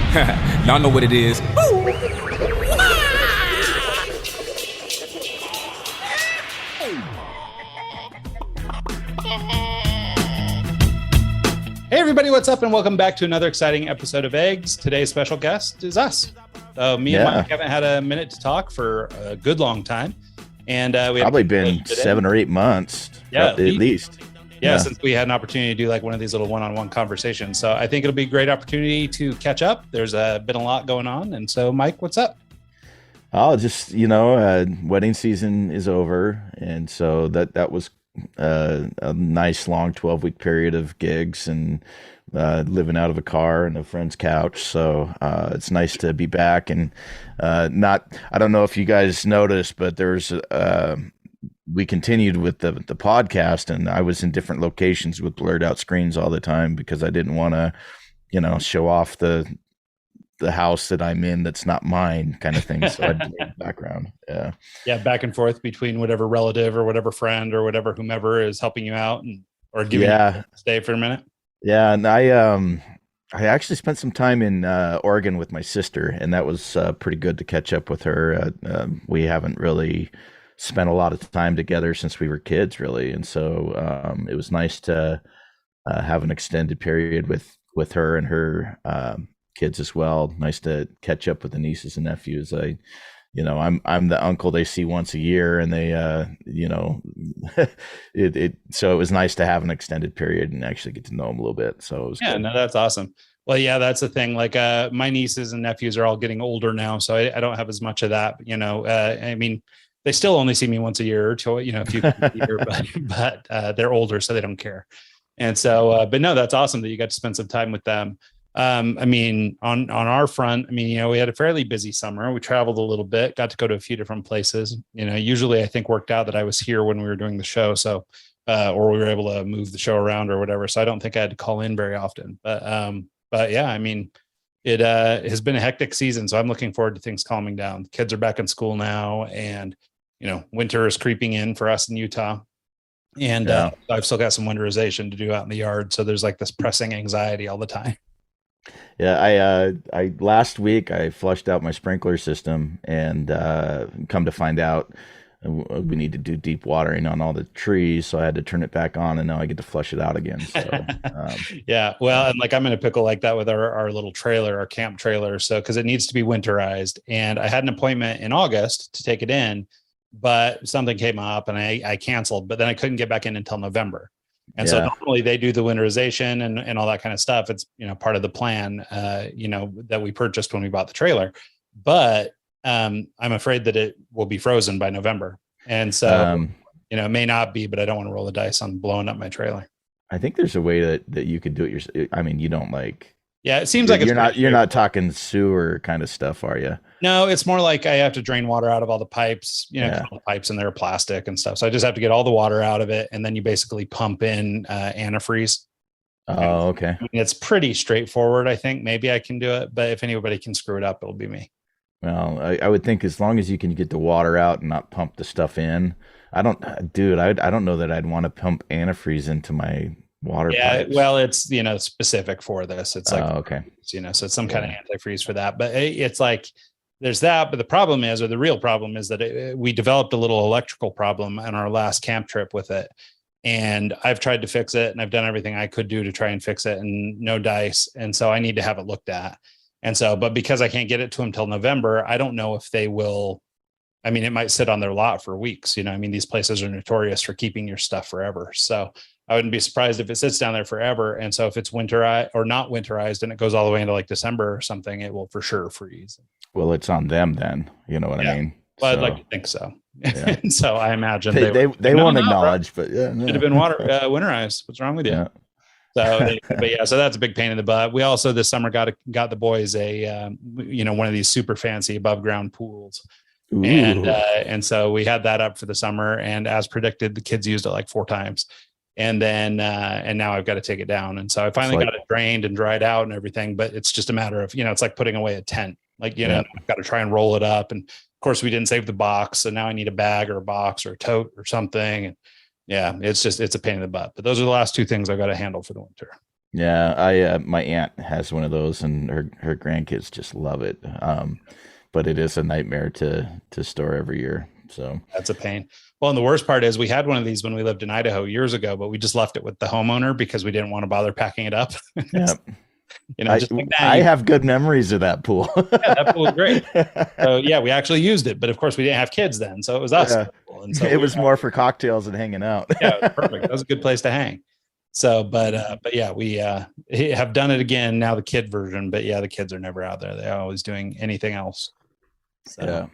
Y'all know what it is. Hey everybody, what's up? And welcome back to another exciting episode of Eggs. Today's special guest is us. Me and Mike haven't had a minute to talk for a good long time. And we probably been 7 or 8 months. Yeah, at least. Yeah, since we had an opportunity to do like one of these little one-on-one conversations. So I think it'll be a great opportunity to catch up. There's been a lot going on. And so Mike, what's up? Oh, just, wedding season is over. And so that was a nice long 12-week period of gigs and living out of a car and a friend's couch. So it's nice to be back. And I don't know if you guys noticed, but we continued with the podcast, and I was in different locations with blurred out screens all the time because I didn't want to, show off the house that I'm in that's not mine kind of thing. So I did the background. Yeah, back and forth between whatever relative or whatever friend or whatever whomever is helping you out or giving you a stay for a minute. Yeah, and I actually spent some time in Oregon with my sister, and that was pretty good to catch up with her. We haven't really spent a lot of time together since we were kids, really, and so it was nice to have an extended period with her and her kids as well. Nice to catch up with the nieces and nephews. I'm the uncle they see once a year, and they so it was nice to have an extended period and actually get to know them a little bit. So it was good. No, that's awesome. Well, yeah, that's the thing. Like my nieces and nephews are all getting older now, so I don't have as much of that. I mean, they still only see me once a year or two, a few times a year, but they're older, so they don't care. And so, but no, that's awesome that you got to spend some time with them. I mean, on our front, we had a fairly busy summer. We traveled a little bit, got to go to a few different places. Usually I think worked out that I was here when we were doing the show. So, or we were able to move the show around or whatever. So I don't think I had to call in very often, but yeah, it has been a hectic season. So I'm looking forward to things calming down. The kids are back in school now, and, winter is creeping in for us in Utah. And I've still got some winterization to do out in the yard. So there's like this pressing anxiety all the time. Yeah, I last week I flushed out my sprinkler system, and come to find out we need to do deep watering on all the trees, so I had to turn it back on, and now I get to flush it out again. So, yeah, well, and like I'm in a pickle like that with our little trailer, our camp trailer, so because it needs to be winterized, and I had an appointment in August to take it in, but something came up and I canceled, but then I couldn't get back in until November. And so normally they do the winterization and all that kind of stuff. It's, part of the plan, that we purchased when we bought the trailer, but I'm afraid that it will be frozen by November. And so, it may not be, but I don't want to roll the dice on blowing up my trailer. I think there's a way that you could do it yourself. You don't it seems like you're not talking sewer kind of stuff, are you? No, it's more like I have to drain water out of all the pipes, all the pipes and they're plastic and stuff. So I just have to get all the water out of it. And then you basically pump in antifreeze. Oh, okay. It's pretty straightforward. I think maybe I can do it, but if anybody can screw it up, it'll be me. Well, I would think as long as you can get the water out and not pump the stuff in. I don't know that I'd want to pump antifreeze into my water pipes. Well, it's specific for this. It's like okay. So it's some kind of antifreeze for that. But it's like there's that. But the problem is, or the real problem is that we developed a little electrical problem on our last camp trip with it. And I've tried to fix it, and I've done everything I could do to try and fix it, and no dice. And so I need to have it looked at. And so, but because I can't get it to them till November, I don't know if they will. It might sit on their lot for weeks. These places are notorious for keeping your stuff forever. So I wouldn't be surprised if it sits down there forever. And so if it's winterized or not winterized and it goes all the way into like December or something, it will for sure freeze. Well, it's on them then. You know what I mean? Well, I'd like to think so. Yeah. So I imagine they won't acknowledge, but yeah. Should have been winterized. What's wrong with you? Yeah. So that's a big pain in the butt. We also this summer got the boys a one of these super fancy above ground pools. Ooh. And so we had that up for the summer, and as predicted, the kids used it like 4 times. And then, and now I've got to take it down. And so I finally got it drained and dried out and everything, but it's just a matter of, it's like putting away a tent, I've got to try and roll it up. And of course we didn't save the box. So now I need a bag or a box or a tote or something. And it's a pain in the butt, but those are the last 2 things I've got to handle for the winter. Yeah, I my aunt has one of those, and her grandkids just love it. But it is a nightmare to store every year. So That's a pain. Well, and the worst part is we had one of these when we lived in Idaho years ago, but we just left it with the homeowner because we didn't want to bother packing it up. yeah, I Just like, nah, I have good memories of that pool. yeah, that pool was great. So yeah, we actually used it, but of course we didn't have kids then, so it was us. Yeah, And so it we were was more for cocktails and hanging out. yeah, it was perfect. That was a good place to hang. So, but yeah, we have done it again now, the kid version. But yeah, the kids are never out there; they're always doing anything else. So Yeah.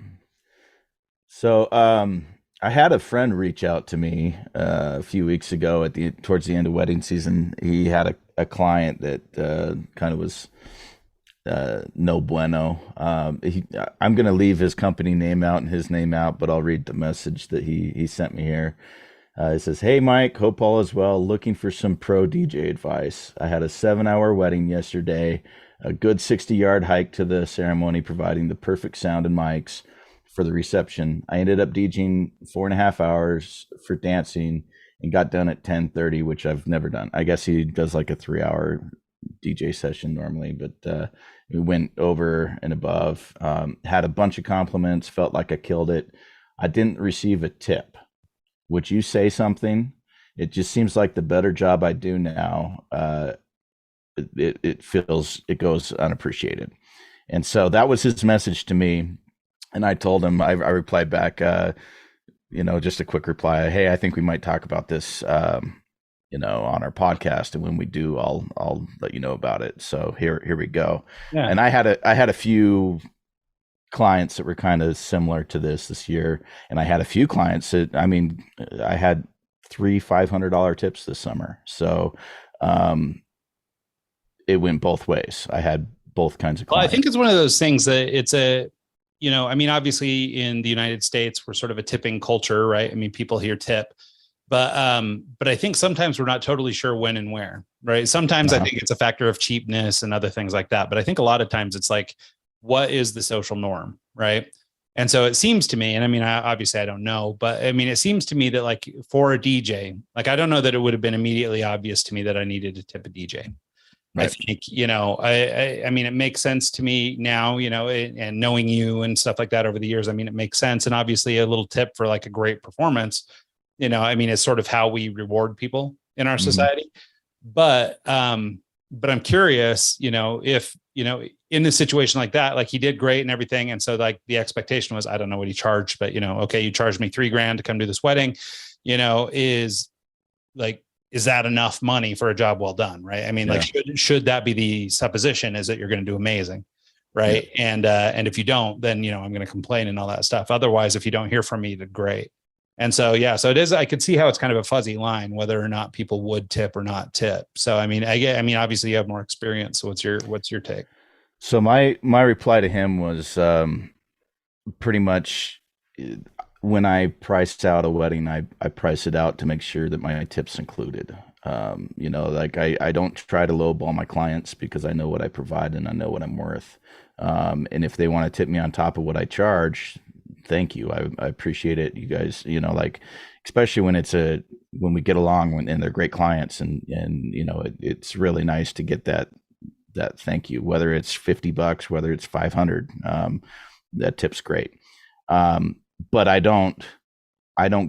So I had a friend reach out to me a few weeks ago at the towards the end of wedding season. He had a client that kind of was no bueno. I'm going to leave his company name out and his name out, but I'll read the message that he sent me here. It says, "Hey Mike, hope all is well. Looking for some pro DJ advice. I had a 7-hour wedding yesterday, a good 60-yard hike to the ceremony, providing the perfect sound and mics for the reception. I ended up DJing 4.5 hours for dancing and got done at 10:30, which I've never done. I guess he does like a 3-hour DJ session normally, but we went over and above. Had a bunch of compliments. Felt like I killed it. I didn't receive a tip. Would you say something? It just seems like the better job I do now, it feels it goes unappreciated." And so that was his message to me. And I told him, I replied back, just a quick reply. Hey, I think we might talk about this, on our podcast. And when we do, I'll let you know about it. So here we go. yeah, And I had a few clients that were kind of similar to this year, and I had a few clients that, I had 3 $500 tips this summer. So it went both ways. I had both kinds of well, I clients. think it's one of those things that it's a, obviously in the United States, we're sort of a tipping culture, right? I mean, people here tip, but I think sometimes we're not totally sure when and where, right? Sometimes I Uh-huh. think it's a factor of cheapness and other things like that. But I think a lot of times it's like, what is the social norm, right? And so it seems to me, and I mean, obviously I don't know, but I mean, it seems to me that like for a DJ, like I don't know that it would have been immediately obvious to me that I needed to tip a DJ. I Right. think, I mean, it makes sense to me now, and knowing you and stuff like that over the years, I mean, it makes sense. And obviously a little tip for like a great performance, I mean, it's sort of how we reward people in our Mhm. society. But I'm curious, if, in a situation like that, like he did great and everything. And so like the expectation was, I don't know what he charged, but okay, you charged me $3,000 to come do this wedding, is like, is that enough money for a job well done? Right. I mean, like, Yeah. should that be the supposition, is that you're going to do amazing? Yeah. Right. And if you don't, then, I'm going to complain and all that stuff. Otherwise, if you don't hear from me, then great. And so, yeah, so it is, I could see how it's kind of a fuzzy line, whether or not people would tip or not tip. So, I mean, obviously you have more experience. So what's your take? So my reply to him was pretty much, uh, when I priced out a wedding, I price it out to make sure that my tips included. Like I don't try to lowball my clients because I know what I provide and I know what I'm worth. And if they want to tip me on top of what I charge, thank you. I appreciate it. You guys, like, especially when we get along and they're great clients, and it's really nice to get that thank you, whether it's $50, whether it's 500. That tip's great. But I don't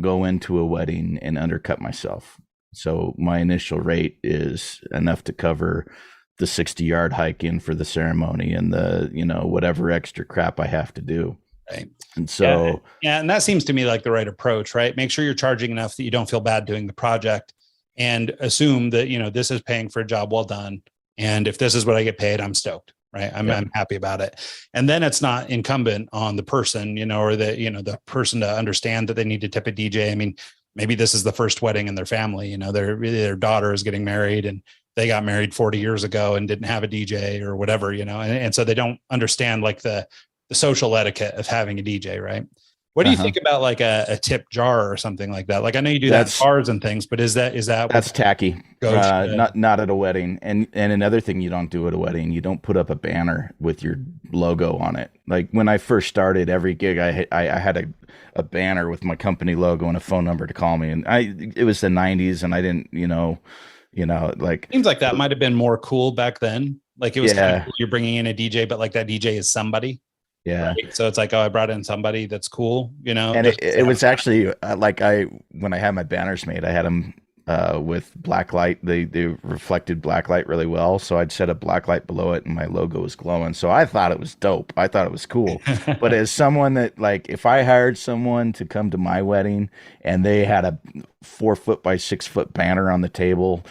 go into a wedding and undercut myself. So my initial rate is enough to cover the 60-yard hike in for the ceremony and the, whatever extra crap I have to do. Right. And Yeah. so, Yeah. And that seems to me like the right approach, right? Make sure you're charging enough that you don't feel bad doing the project, and assume that, this is paying for a job well done. And if this is what I get paid, I'm stoked, right? yeah, I'm happy about it. And then it's not incumbent on the person, or the person to understand that they need to tip a DJ. I mean, maybe this is the first wedding in their family, their daughter is getting married and they got married 40 years ago and didn't have a DJ or whatever, and so they don't understand like the social etiquette of having a DJ, right? What do you uh-huh. think about like a tip jar or something like that? Like I know you do that in That's bars and things, but is that what That's tacky. goes to? Not at a wedding. And another thing you don't do at a wedding, you don't put up a banner with your logo on it. Like when I first started, every gig I had a banner with my company logo and a phone number to call me. And it was the '90s, and I didn't like, Seems like that might have been more cool back then. Like it was kind of yeah, cool you're bringing in a DJ, but like that DJ is somebody, yeah. right? So it's like, oh, I brought in somebody that's cool, And just 'cause they it have was actually like when I had my banners made, I had them with black light. They reflected black light really well, so I'd set a black light below it, and my logo was glowing. So I thought it was dope. I thought it was cool. But a as someone that, like, if I hired someone to come to my wedding and they had a 4 foot by 6 foot banner on the table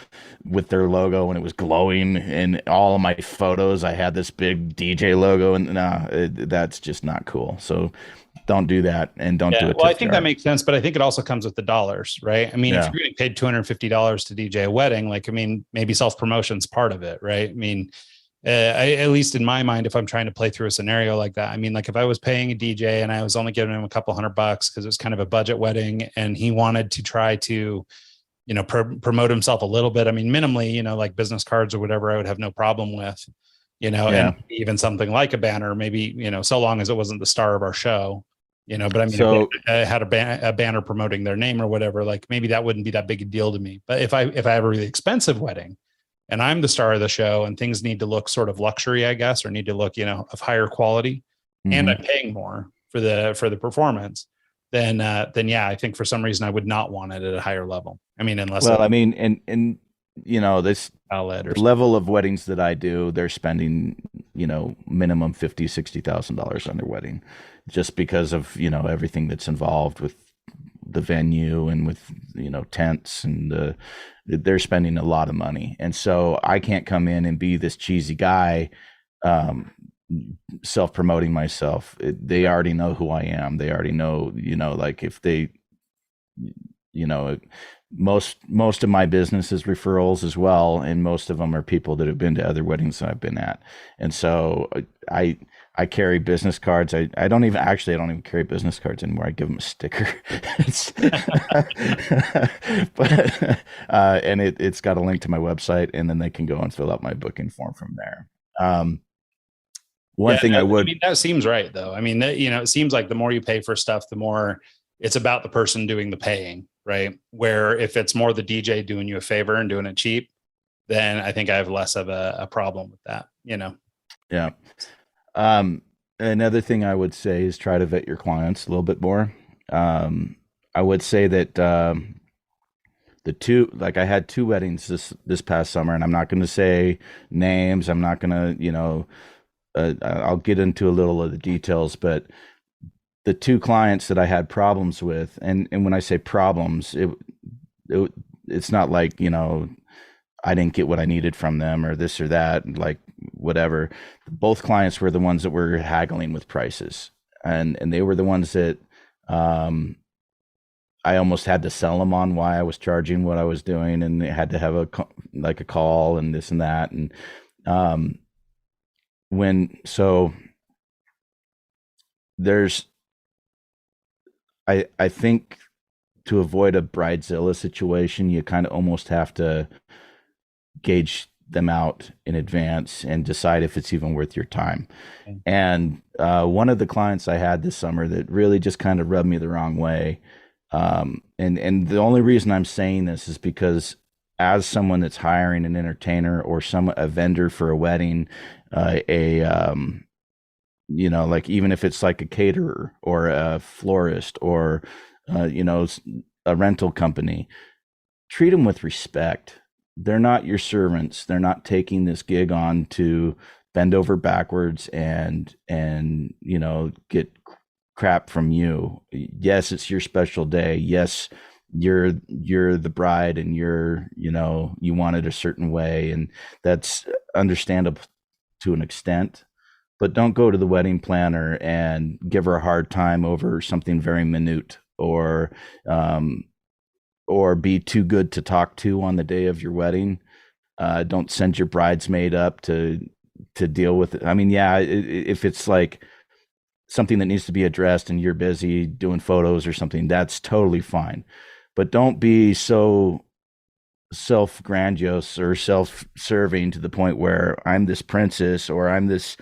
with their logo and it was glowing, and all of my photos I had this big DJ logo, and that's just not cool. So don't do that, and don't do Yeah, a well, I tip think that jar. makes sense, but I think it also comes with the dollars, right? I mean, if Yeah. you're getting paid $250 to DJ a wedding, like, I mean, maybe self promotion's part of it, right? I mean, at least in my mind, if I'm trying to play through a scenario like that, I mean, like if I was paying a DJ and I was only giving him a couple $100 because it was kind of a budget wedding, and he wanted to try to, promote himself a little bit. I mean, minimally, like business cards or whatever, I would have no problem with, and Yeah. even something like a banner, maybe, so long as it wasn't the star of our show. But I mean, if So, they had a banner promoting their name or whatever, like maybe that wouldn't be that big a deal to me. But if I have a really expensive wedding and I'm the star of the show and things need to look sort of luxury, I guess, or need to look, of higher quality, and I'm mhm. paying more for the performance, then yeah, I think for some reason I would not want it at a higher level. I mean, unless Well, it I mean, and this outlet or the something. level of weddings that I do, they're spending, minimum 50, $60,000 on their wedding, just because of, everything that's involved with the venue and with, tents, and they're spending a lot of money. And so I can't come in and be this cheesy guy, um, self-promoting myself. They already know who I am. They already know, like, if they, you know, most of my business is referrals as well, and most of them are people that have been to other weddings that I've been at. And so I I carry business cards. I don't even actually I don't even carry business cards anymore. I give them a sticker. But and it's got a link to my website, and then they can go and fill out my booking form from there. Um, one Yeah, thing I I would mean that seems right though. I mean, it seems like the more you pay for stuff, the more it's about the person doing the paying, right? Where if it's more the DJ doing you a favor and doing it cheap, then I think I have less of a problem with that. Yeah. Um, Another thing I would say is try to vet your clients a little bit more. Um, I would say that the two, like, I had two weddings this past summer, and I'm not going to say names. I'm not going to, I'll get into a little of the details, but the two clients that I had problems with, and when I say problems, it it's not like, I didn't get what I needed from them or this or that, like, whatever. Both clients were the ones that were haggling with prices, and they were the ones that um, I almost had to sell them on why I was charging what I was doing, and they had to have like a call and this and that, and um, when so there's I think to avoid a bridezilla situation, you kind of almost have to gauge them out in advance and decide if it's even worth your time. And one of the clients I had this summer that really just kind of rubbed me the wrong way, and the only reason I'm saying this is because, as someone that's hiring an entertainer or a vendor for a wedding, a like, even if it's like a caterer or a florist or a rental company, treat them with respect. They're not your servants. They're not taking this gig on to bend over backwards and get crap from you. Yes, it's your special day. Yes, you're the bride, and you want it a certain way, and that's understandable to an extent. But don't go to the wedding planner and give her a hard time over something very minute, um, or be too good to talk to on the day of your wedding. Don't send your bridesmaid up to deal with it. I mean, yeah, if it's like something that needs to be addressed and you're busy doing photos or something, that's totally fine. But don't be so self-grandiose or self-serving to the point where I'm this princess or I'm this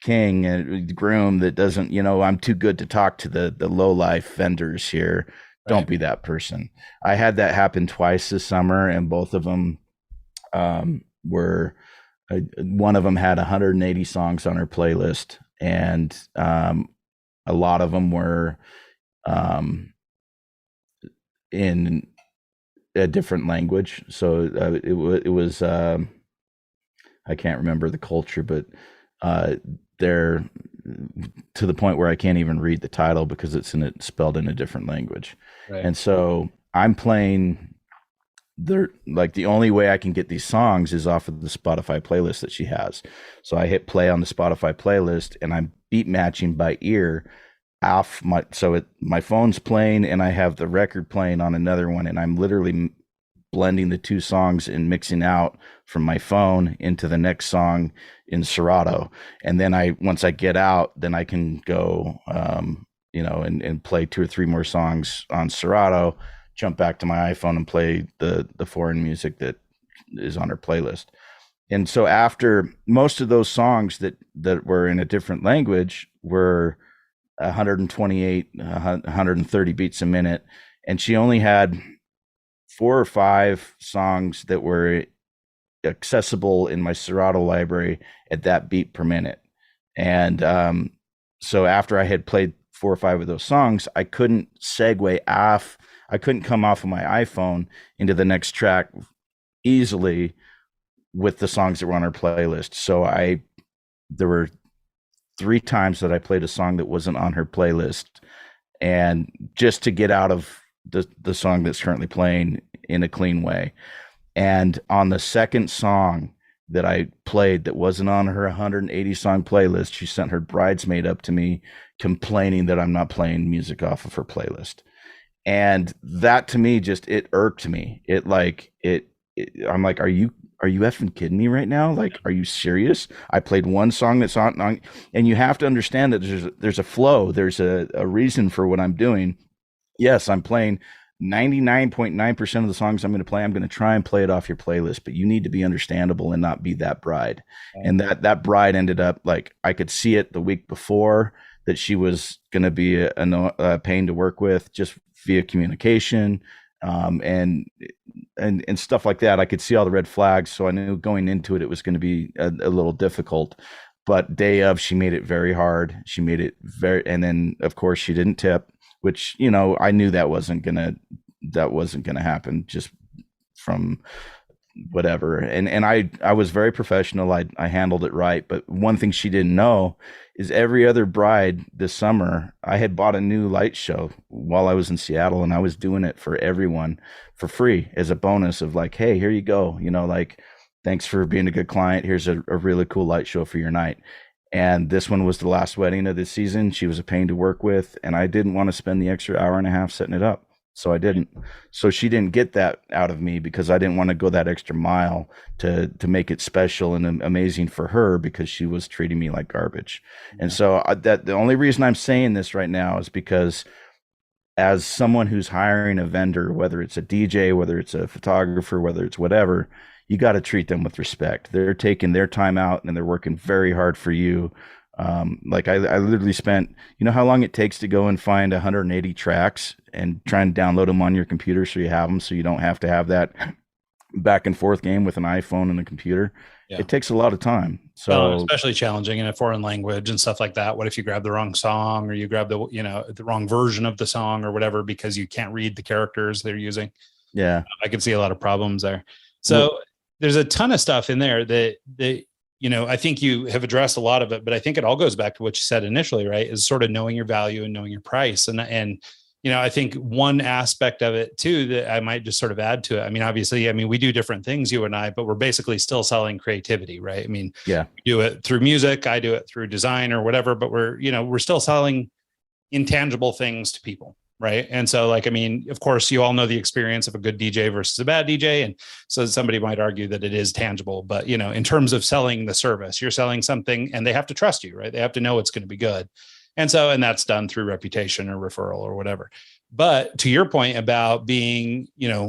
king and groom that doesn't, I'm too good to talk to the low life vendors here. Don't Right. be that person. I had that happen twice this summer, and both of them were one of them had 180 songs on her playlist, and a lot of them were in a different language. So it was I can't remember the culture, but they're to the point where I can't even read the title because it's spelled in a different language. Right. And so I'm playing they're like the only way I can get these songs is off of the Spotify playlist that she has. So I hit play on the Spotify playlist and I'm beat matching by ear off my phone's playing and I have the record playing on another one and I'm literally blending the two songs and mixing out from my phone into the next song in Serato. And then once I get out, then I can go, and play two or three more songs on Serato, jump back to my iPhone and play the foreign music that is on her playlist. And so after most of those songs that were in a different language were 128, 130 beats a minute, and she only had 4 or 5 songs that were accessible in my Serato library at that beat per minute. And so after I had played 4 or 5 of those songs, I couldn't segue off. I couldn't come off of my iPhone into the next track easily with the songs that were on our playlist. So there were 3 times that I played a song that wasn't on her playlist, and just to get out of the song that's currently playing in a clean way. And on the second song that I played that wasn't on her 180 song playlist, she sent her bridesmaid up to me complaining that I'm not playing music off of her playlist. And that to me it irked me. I'm like, are you effing kidding me right now? Like, are you serious? I played one song that's on, and you have to understand that there's a flow. There's a reason for what I'm doing. Yes, I'm playing 99.9% of the songs I'm going to play. I'm going to try and play it off your playlist, but you need to be understandable and not be that bride. Okay. And that bride ended up like, I could see it the week before that she was going to be a pain to work with just via communication. And stuff like that. I could see all the red flags. So I knew going into it, it was going to be a little difficult, but day of, she made it very hard. She made it and then of course she didn't tip, which, I knew that wasn't going to happen just from whatever. And I was very professional. I handled it right. But one thing she didn't know is every other bride this summer, I had bought a new light show while I was in Seattle, and I was doing it for everyone for free as a bonus of like, hey, here you go. Like, thanks for being a good client. Here's a really cool light show for your night. And this one was the last wedding of this season. She was a pain to work with, and I didn't want to spend the extra hour and a half setting it up. So I didn't. So she didn't get that out of me because I didn't want to go that extra mile to make it special and amazing for her because she was treating me like garbage. Yeah. And so the only reason I'm saying this right now is because as someone who's hiring a vendor, whether it's a DJ, whether it's a photographer, whether it's whatever, you got to treat them with respect. They're taking their time out and they're working very hard for you. Like I literally spent, how long it takes to go and find 180 tracks and try and download them on your computer so you have them, so you don't have to have that back and forth game with an iPhone and a computer. Yeah. It takes a lot of time. So especially challenging in a foreign language and stuff like that. What if you grab the wrong song or you grab the wrong version of the song or whatever, because you can't read the characters they're using? Yeah. I could see a lot of problems there. So there's a ton of stuff in there that I think you have addressed a lot of it, but I think it all goes back to what you said initially, right? Is sort of knowing your value and knowing your price. And I think one aspect of it too, that I might just sort of add to it. I mean, obviously, we do different things, you and I, but we're basically still selling creativity, right? I mean, yeah, we do it through music, I do it through design or whatever, but we're still selling intangible things to people. Right. And so of course, you all know the experience of a good DJ versus a bad DJ. And so somebody might argue that it is tangible, but in terms of selling the service, you're selling something and they have to trust you, right? They have to know it's going to be good. And that's done through reputation or referral or whatever. But to your point about being,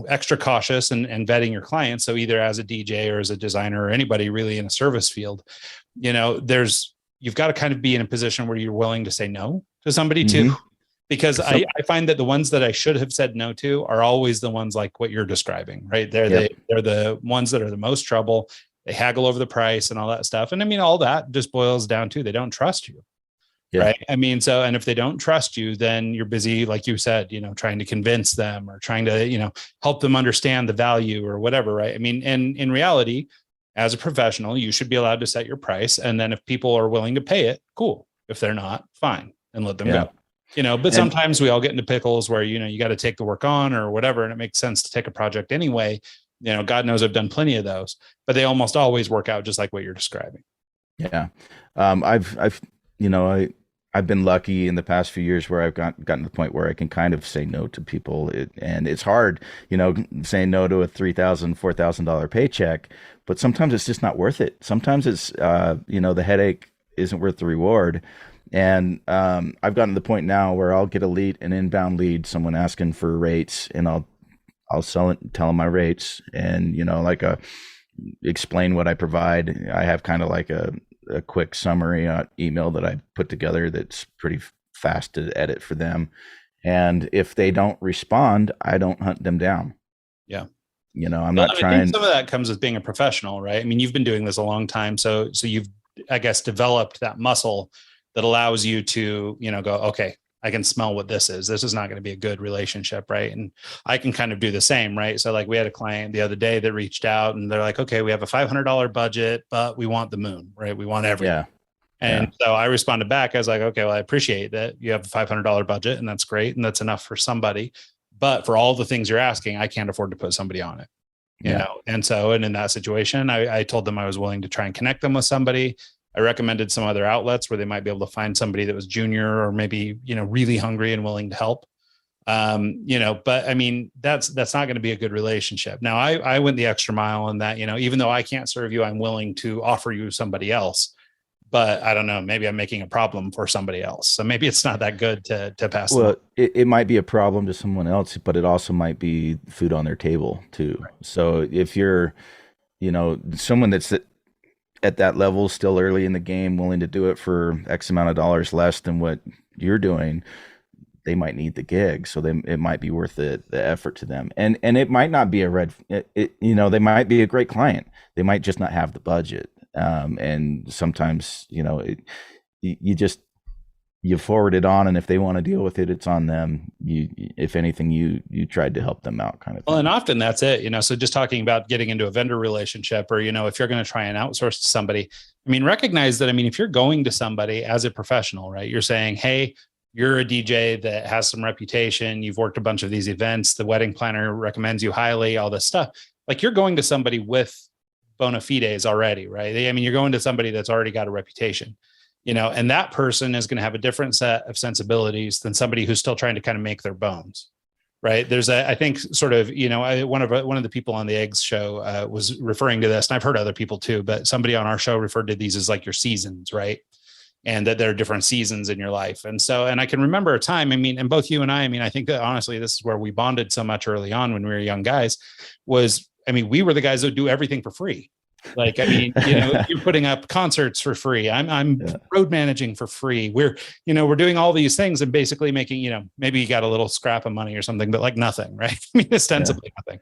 extra cautious and vetting your clients. So either as a DJ or as a designer or anybody really in a service field, you've got to kind of be in a position where you're willing to say no to somebody too. because Some, I find that the ones that I should have said no to are always the ones like what you're describing, right? yep, They're the ones that are the most trouble. They haggle over the price and all that stuff. And I mean, all that just boils down to they don't trust you. yeah, Right. I mean, so, and if they don't trust you, then you're busy, like you said, trying to convince them or trying to, help them understand the value or whatever. Right. I mean, and in reality, as a professional, you should be allowed to set your price. And then if people are willing to pay it, cool. If they're not, fine, and let them yeah. go. But And sometimes we all get into pickles where, you got to take the work on or whatever. And it makes sense to take a project anyway. God knows I've done plenty of those, but they almost always work out just like what you're describing. yeah, I've, you know, I've been lucky in the past few years where I've gotten to the point where I can kind of say no to people, and it's hard, saying no to a $3,000, $4,000 paycheck, but sometimes it's just not worth it. Sometimes it's, the headache isn't worth the reward. And I've gotten to the point now where I'll get an inbound lead, someone asking for rates, and I'll sell it, tell them my rates, and explain what I provide. I have kind of like a quick summary email that I put together that's pretty fast to edit for them. And if they don't respond, I don't hunt them down. Yeah. I'm Well, not I think trying. some of that comes with being a professional, right? I mean, you've been doing this a long time, so you've, I guess, developed that muscle that allows you to, go, okay, I can smell what this is. This is not going to be a good relationship, right? And I can kind of do the same, right? So like we had a client the other day that reached out and they're like, okay, we have a $500 budget, but we want the moon, right? We want everything. Yeah. And so I responded back. I was like, okay, well, I appreciate that you have a $500 budget and that's great. And that's enough for somebody. But for all the things you're asking, I can't afford to put somebody on it, And so, and in that situation, I told them I was willing to try and connect them with somebody. I recommended some other outlets where they might be able to find somebody that was junior or maybe, really hungry and willing to help. But I mean, that's not going to be a good relationship. Now I went the extra mile in that, even though I can't serve you, I'm willing to offer you somebody else, but I don't know, maybe I'm making a problem for somebody else. So maybe it's not that good to pass. Well, it might be a problem to someone else, but it also might be food on their table too. Right. So if you're, someone that's at that level, still early in the game, willing to do it for X amount of dollars less than what you're doing, they might need the gig. So it might be worth the effort to them. And it might not be they might be a great client. They might just not have the budget. And sometimes, you forward it on, and if they want to deal with it, it's on them. If anything, you tried to help them out, kind of thing. Well, and often that's it, so just talking about getting into a vendor relationship, or, if you're going to try and outsource to somebody, I mean, recognize that, if you're going to somebody as a professional, right, you're saying, hey, you're a DJ that has some reputation. You've worked a bunch of these events. The wedding planner recommends you highly, all this stuff. Like you're going to somebody with bona fides already, right? I mean, you're going to somebody that's already got a reputation. And that person is going to have a different set of sensibilities than somebody who's still trying to kind of make their bones, right? There's I think sort of, one of the people on the Eggs show was referring to this, and I've heard other people too, but somebody on our show referred to these as like your seasons, right? And that there are different seasons in your life. And so, and I can remember a time, and both you and I think that honestly, this is where we bonded so much early on when we were young guys we were the guys that would do everything for free. Like, you're putting up concerts for free. I'm road managing for free. We're doing all these things and basically making, maybe you got a little scrap of money or something, but like nothing, right? Ostensibly nothing.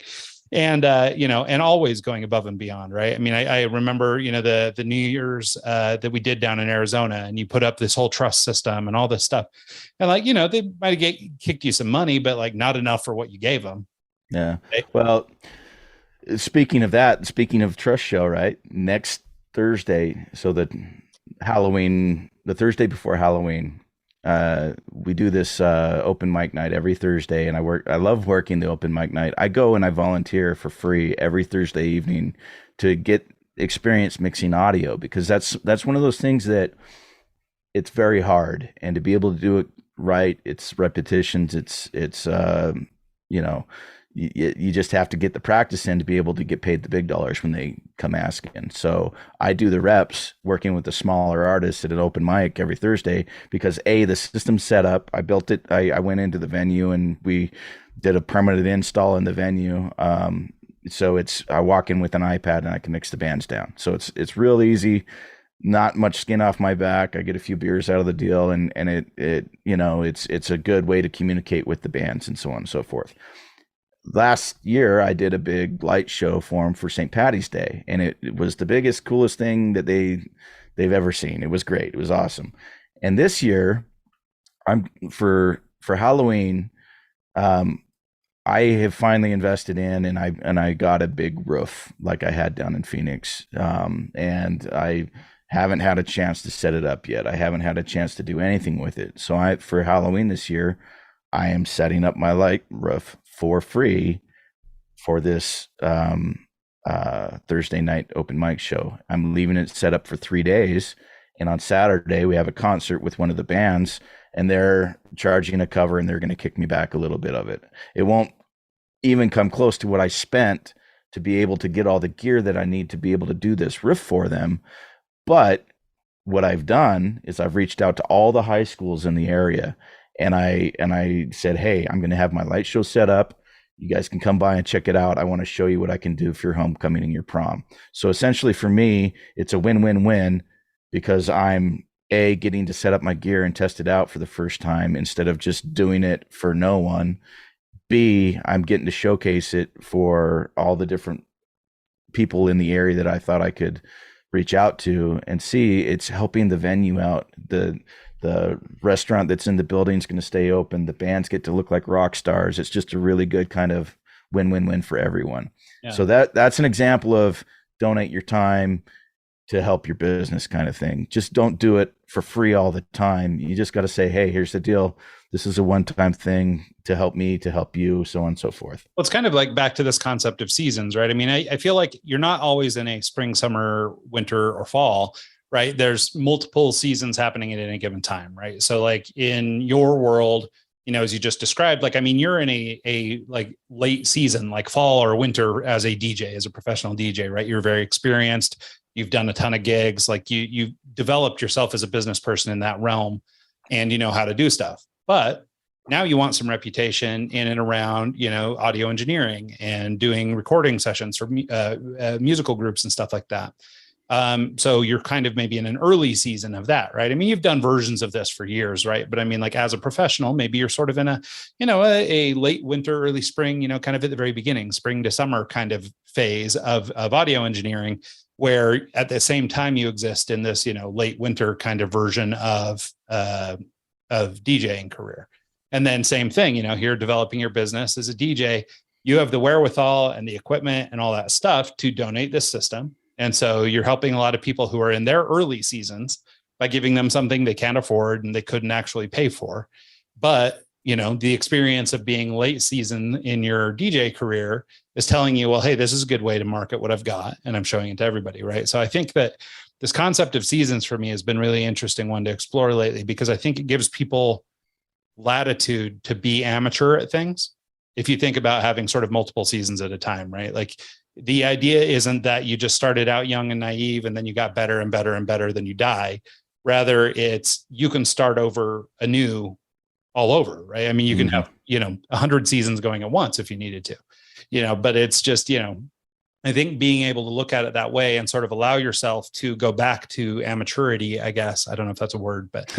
And, and always going above and beyond. Right. I remember, the New Year's that we did down in Arizona, and you put up this whole trust system and all this stuff. And they might've kicked you some money, but like not enough for what you gave them. Yeah. Well, speaking of Trust Show, right? Next Thursday, so the Thursday before Halloween, we do this open mic night every Thursday, and I love working the open mic night. I go and I volunteer for free every Thursday evening to get experience mixing audio, because that's one of those things that it's very hard, and to be able to do it right, it's repetitions, it's you just have to get the practice in to be able to get paid the big dollars when they come asking. So I do the reps working with the smaller artists at an open mic every Thursday, because the system's set up. I built it. I went into the venue and we did a permanent install in the venue. So I walk in with an iPad and I can mix the bands down. So it's real easy. not much skin off my back. I get a few beers out of the deal, and it it's a good way to communicate with the bands and so on and so forth. Last year I did a big light show for them for St. Patty's Day, and it was the biggest, coolest thing that they've ever seen. It was great. It was awesome. And this year, I'm for Halloween, um, I have finally invested in, and I got a big roof like I had down in Phoenix, and I haven't had a chance to set it up yet. I haven't had a chance to do anything with it. So for Halloween this year, I am setting up my light roof for free for this Thursday night open mic show. I'm leaving it set up for 3 days. And on Saturday, we have a concert with one of the bands, and they're charging a cover, and they're going to kick me back a little bit of it. It won't even come close to what I spent to be able to get all the gear that I need to be able to do this riff for them. But what I've done is I've reached out to all the high schools in the area, and I said, hey, I'm going to have my light show set up. You guys can come by and check it out. I want to show you what I can do for your homecoming and your prom. So essentially for me, it's a win-win-win, because I'm getting to set up my gear and test it out for the first time instead of just doing it for no one. B, I'm getting to showcase it for all the different people in the area that I thought I could reach out to. And C, it's helping the venue out. The restaurant that's in the building is going to stay open. The bands get to look like rock stars. It's just a really good kind of win-win-win for everyone. Yeah. So that's an example of donate your time to help your business kind of thing. Just don't do it for free all the time. You just got to say, hey, here's the deal. This is a one-time thing to help me, to help you, so on and so forth. Well, it's kind of like back to this concept of seasons, right? I mean, I feel like you're not always in a spring, summer, winter, or fall, right? There's multiple seasons happening at any given time, right? So like in your world, as you just described, like, I mean, you're in a like late season, like fall or winter as a DJ, as a professional DJ, right? You're very experienced. You've done a ton of gigs, like you developed yourself as a business person in that realm, and you know how to do stuff. But now you want some reputation in and around, audio engineering and doing recording sessions for musical groups and stuff like that. So you're kind of maybe in an early season of that, right? I mean, you've done versions of this for years, right? But I mean, like as a professional, maybe you're sort of in a late winter, early spring, kind of at the very beginning, spring to summer kind of phase of audio engineering, where at the same time you exist in this, late winter kind of version of DJing career. And then same thing, here developing your business as a DJ, you have the wherewithal and the equipment and all that stuff to donate this system. And so you're helping a lot of people who are in their early seasons by giving them something they can't afford and they couldn't actually pay for. But, the experience of being late season in your DJ career is telling you, well, hey, this is a good way to market what I've got. And I'm showing it to everybody, right? So I think that this concept of seasons for me has been really interesting one to explore lately, because I think it gives people latitude to be amateur at things. If you think about having sort of multiple seasons at a time, right? Like the idea isn't that you just started out young and naive and then you got better and better and better, then you die. Rather, it's you can start over anew all over, right? I mean, you can have, 100 seasons going at once if you needed to, but it's just, I think being able to look at it that way and sort of allow yourself to go back to amateurity, I guess, I don't know if that's a word, but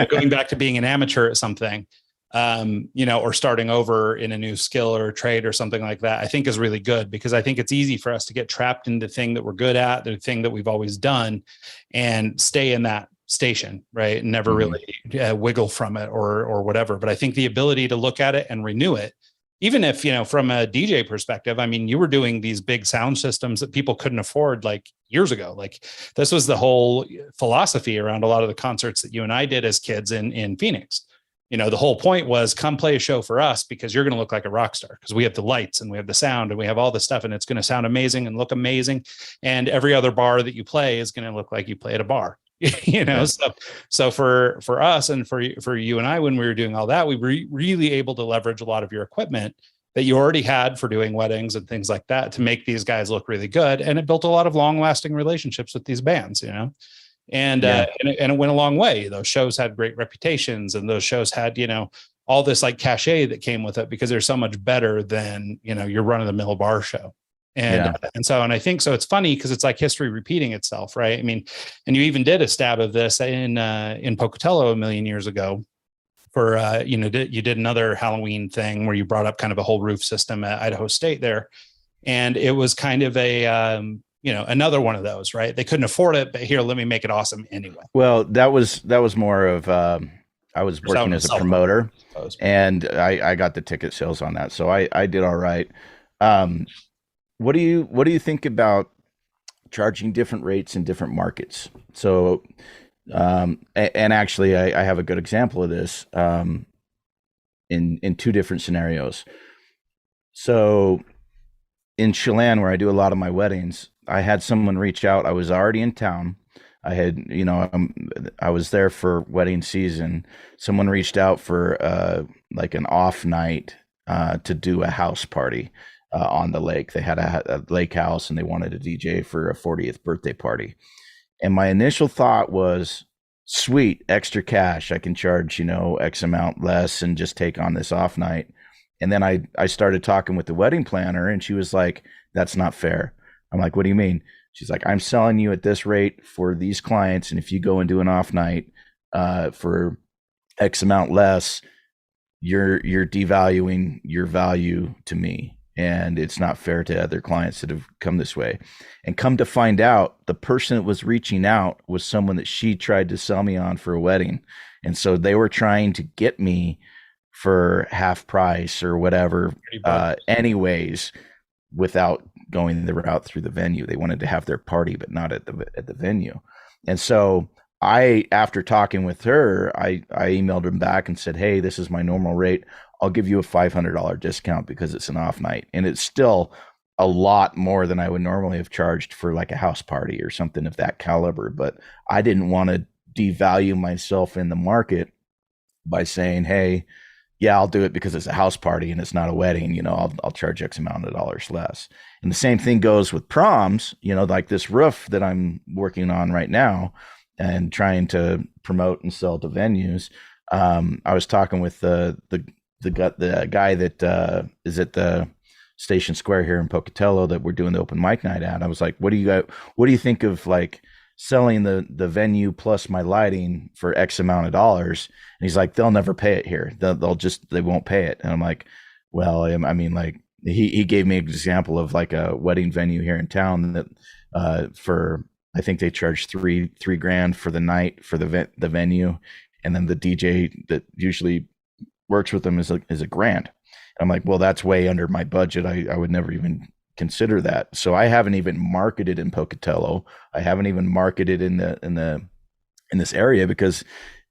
going back to being an amateur at something, or starting over in a new skill or a trade or something like that, I think is really good, because I think it's easy for us to get trapped in the thing that we're good at, the thing that we've always done, and stay in that station, right? And never really wiggle from it or whatever. But I think the ability to look at it and renew it, even if, from a DJ perspective, I mean, you were doing these big sound systems that people couldn't afford like years ago. Like this was the whole philosophy around a lot of the concerts that you and I did as kids in Phoenix. The whole point was come play a show for us because you're going to look like a rock star, because we have the lights and we have the sound and we have all the stuff, and it's going to sound amazing and look amazing. And every other bar that you play is going to look like you play at a bar. So for us and for you and I, when we were doing all that, we were really able to leverage a lot of your equipment that you already had for doing weddings and things like that to make these guys look really good. And it built a lot of long lasting relationships with these bands, and it went a long way. Those shows had great reputations, and those shows had, all this like cachet that came with it, because they're so much better than, your run of the mill bar show. And Yeah. and I think so. It's funny because it's like history repeating itself, right? I mean, and you even did a stab of this in Pocatello a million years ago for you did another Halloween thing where you brought up kind of a whole roof system at Idaho State there, and it was kind of a another one of those, right? They couldn't afford it, but here, let me make it awesome anyway. Well, that was more of I was working as a promoter, and I got the ticket sales on that, so I did all right. Um, what do you think about charging different rates in different markets? So, and actually, I have a good example of this in two different scenarios. So, in Chelan, where I do a lot of my weddings, I had someone reach out. I was already in town. I had, I was there for wedding season. Someone reached out for like an off night to do a house party on the lake. They had a lake house and they wanted a DJ for a 40th birthday party. And my initial thought was, sweet, extra cash. I can charge, X amount less and just take on this off night. And then I started talking with the wedding planner and she was like, that's not fair. I'm like, what do you mean? She's like, I'm selling you at this rate for these clients. And if you go and do an off night for X amount less, you're devaluing your value to me. And it's not fair to other clients that have come this way. And come to find out, the person that was reaching out was someone that she tried to sell me on for a wedding. And so they were trying to get me for half price or whatever, anyways, without going the route through the venue. They wanted to have their party, but not at the venue. And so after talking with her, I emailed them back and said, hey, this is my normal rate. I'll give you a $500 discount because it's an off night. And it's still a lot more than I would normally have charged for like a house party or something of that caliber. But I didn't want to devalue myself in the market by saying, hey, yeah, I'll do it because it's a house party and it's not a wedding. I'll charge X amount of dollars less. And the same thing goes with proms, like this roof that I'm working on right now and trying to promote and sell to venues. I was talking with the guy that is at the Station Square here in Pocatello that we're doing the open mic night at. I was like, what do you think of like selling the venue plus my lighting for X amount of dollars? And he's like, they'll never pay it here. They won't pay it. And I'm like, well, I mean, like he gave me an example of like a wedding venue here in town that for, I think they charge three grand for the night for the venue. And then the DJ that usually works with them is a grand. I'm like, well, that's way under my budget. I would never even consider that. So I haven't even marketed in Pocatello. I haven't even marketed in this area because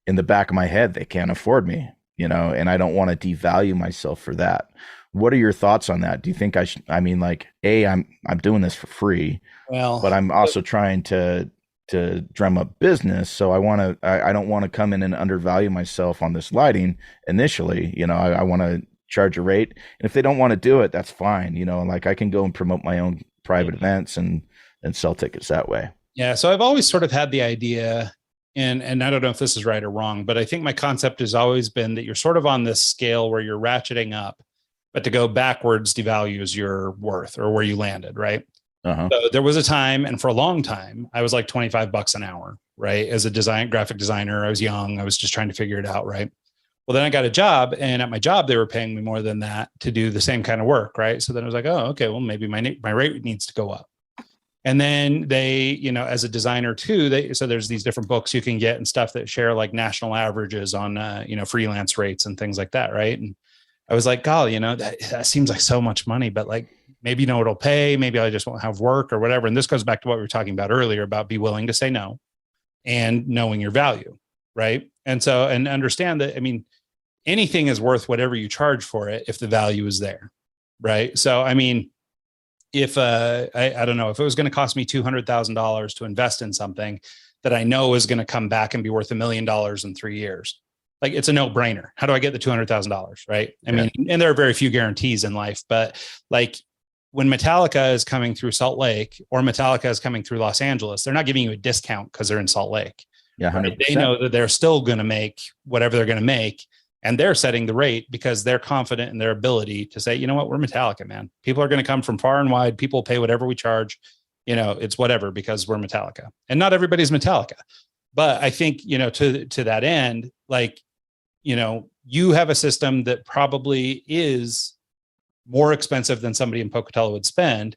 in the back of my head, they can't afford me, and I don't want to devalue myself for that. What are your thoughts on that? Do you think I mean, like, I'm doing this for free, but I'm also trying to drum up business. So I don't want to come in and undervalue myself on this lighting initially. I want to charge a rate. And if they don't want to do it, that's fine. Like I can go and promote my own private events and sell tickets that way. Yeah. So I've always sort of had the idea, and I don't know if this is right or wrong, but I think my concept has always been that you're sort of on this scale where you're ratcheting up, but to go backwards devalues your worth or where you landed. Right. Uh-huh. So there was a time, and for a long time, I was like $25 an hour, right? As a graphic designer, I was young. I was just trying to figure it out. Right. Well, then I got a job, and at my job, they were paying me more than that to do the same kind of work. Right. So then I was like, oh, okay, well, maybe my rate needs to go up. And then they, as a designer too, so there's these different books you can get and stuff that share like national averages on, freelance rates and things like that. Right. And I was like, golly, that seems like so much money, but like, maybe it'll pay, maybe I just won't have work or whatever. And this goes back to what we were talking about earlier about be willing to say no and knowing your value. Right. And so, and understand that, I mean, anything is worth whatever you charge for it if the value is there. Right. So, I mean, if I don't know, if it was going to cost me $200,000 to invest in something that I know is going to come back and be worth $1 million in 3 years, like it's a no brainer. How do I get the $200,000? Right. I mean, and there are very few guarantees in life, but like when Metallica is coming through Salt Lake or Metallica is coming through Los Angeles, they're not giving you a discount because they're in Salt Lake. Yeah. 100%. Right? They know that they're still going to make whatever they're going to make. And they're setting the rate because they're confident in their ability to say, you know what, we're Metallica, man. People are going to come from far and wide. People pay whatever we charge. You know, it's whatever because we're Metallica. And not everybody's Metallica. But I think, you know, to that end, like, you know, you have a system that probably is more expensive than somebody in Pocatello would spend.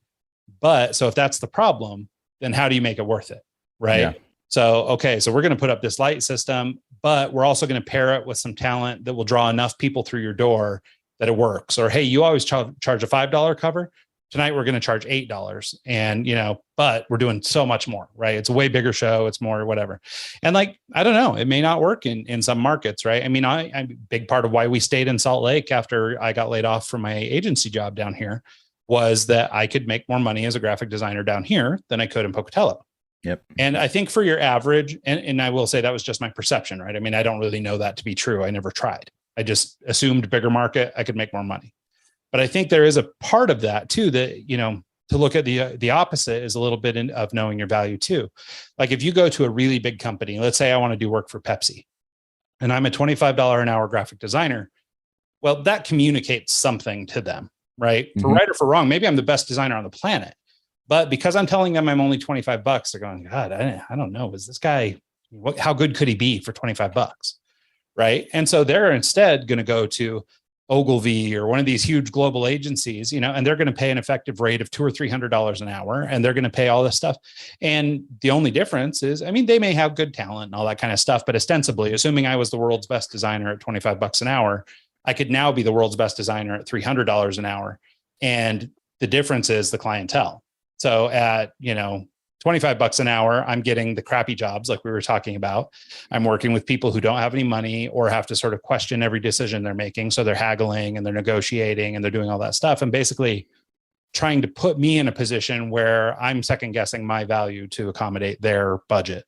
But so if that's the problem, then how do you make it worth it? Right. Yeah. So, okay, so we're going to put up this light system, but we're also going to pair it with some talent that will draw enough people through your door that it works. Or, hey, you always charge a $5 cover. Tonight we're going to charge $8, and, you know, but we're doing so much more, right? It's a way bigger show. It's more whatever. And like, I don't know, it may not work in some markets, right? I mean, I'm a big part of why we stayed in Salt Lake after I got laid off from my agency job down here was that I could make more money as a graphic designer down here than I could in Pocatello. Yep. And I think for your average, and I will say that was just my perception, right? I mean, I don't really know that to be true. I never tried. I just assumed bigger market, I could make more money. But I think there is a part of that too, that, you know, to look at the opposite is a little bit of knowing your value too. Like if you go to a really big company, let's say I want to do work for Pepsi and I'm a $25 an hour graphic designer. Well, that communicates something to them, right? Mm-hmm. For right or for wrong, maybe I'm the best designer on the planet, but because I'm telling them I'm only $25, they're going, God, I don't know. Is this guy, how good could he be for $25? Right. And so they're instead going to go to Ogilvy or one of these huge global agencies, you know, and they're going to pay an effective rate of $200 or $300 an hour, and they're going to pay all this stuff. And the only difference is, I mean, they may have good talent and all that kind of stuff, but ostensibly, assuming I was the world's best designer at $25 an hour, I could now be the world's best designer at $300 an hour. And the difference is the clientele. So at, you know, $25 an hour, I'm getting the crappy jobs like we were talking about. I'm working with people who don't have any money or have to sort of question every decision they're making. So they're haggling and they're negotiating and they're doing all that stuff and basically trying to put me in a position where I'm second guessing my value to accommodate their budget,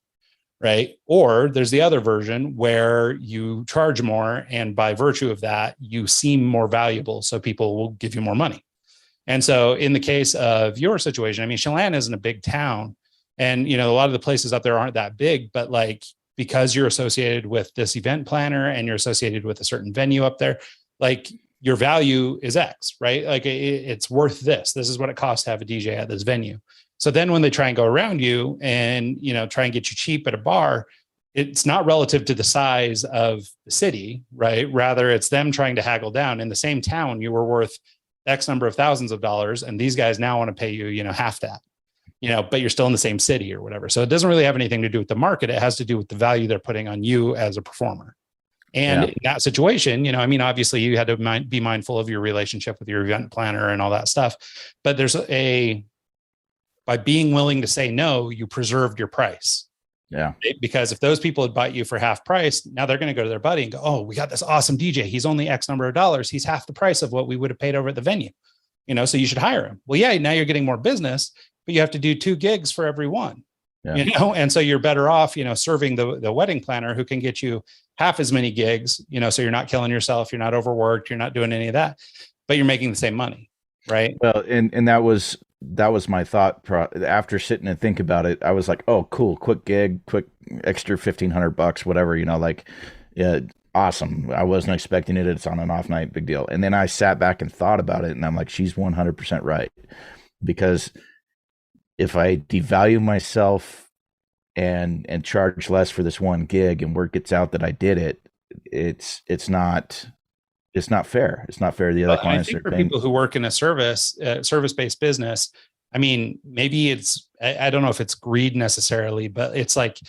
right? Or there's the other version where you charge more and by virtue of that, you seem more valuable. So people will give you more money. And so in the case of your situation, I mean, Chelan isn't a big town. And, you know, a lot of the places out there aren't that big, but like, because you're associated with this event planner and you're associated with a certain venue up there, like your value is X, right? Like it's worth this. This is what it costs to have a DJ at this venue. So then when they try and go around you and, you know, try and get you cheap at a bar, it's not relative to the size of the city, right? Rather, it's them trying to haggle down. In the same town, you were worth X number of thousands of dollars, and these guys now want to pay you, you know, half that. You know, but you're still in the same city or whatever. So it doesn't really have anything to do with the market. It has to do with the value they're putting on you as a performer. And in that situation, you know, I mean, obviously you had to be mindful of your relationship with your event planner and all that stuff. But by being willing to say no, you preserved your price. Yeah. Because if those people had bought you for half price, now they're going to go to their buddy and go, oh, we got this awesome DJ. He's only X number of dollars. He's half the price of what we would have paid over at the venue. You know, so you should hire him. Well, yeah, now you're getting more business, but you have to do 2 gigs for every one, you know? And so you're better off, you know, serving the wedding planner who can get you half as many gigs, you know, so you're not killing yourself. You're not overworked. You're not doing any of that, but you're making the same money. Right. Well, and that was my thought after sitting and think about it. I was like, oh, cool. Quick gig, quick extra $1,500, whatever, you know, like, yeah, awesome. I wasn't expecting it. It's on an off night, big deal. And then I sat back and thought about it and I'm like, she's 100% right. Because if I devalue myself and charge less for this one gig and word gets out that I did it, it's not fair. It's not fair. The other clients are paying. People who work in a service-based business, I mean, maybe I don't know if it's greed necessarily, but it's like,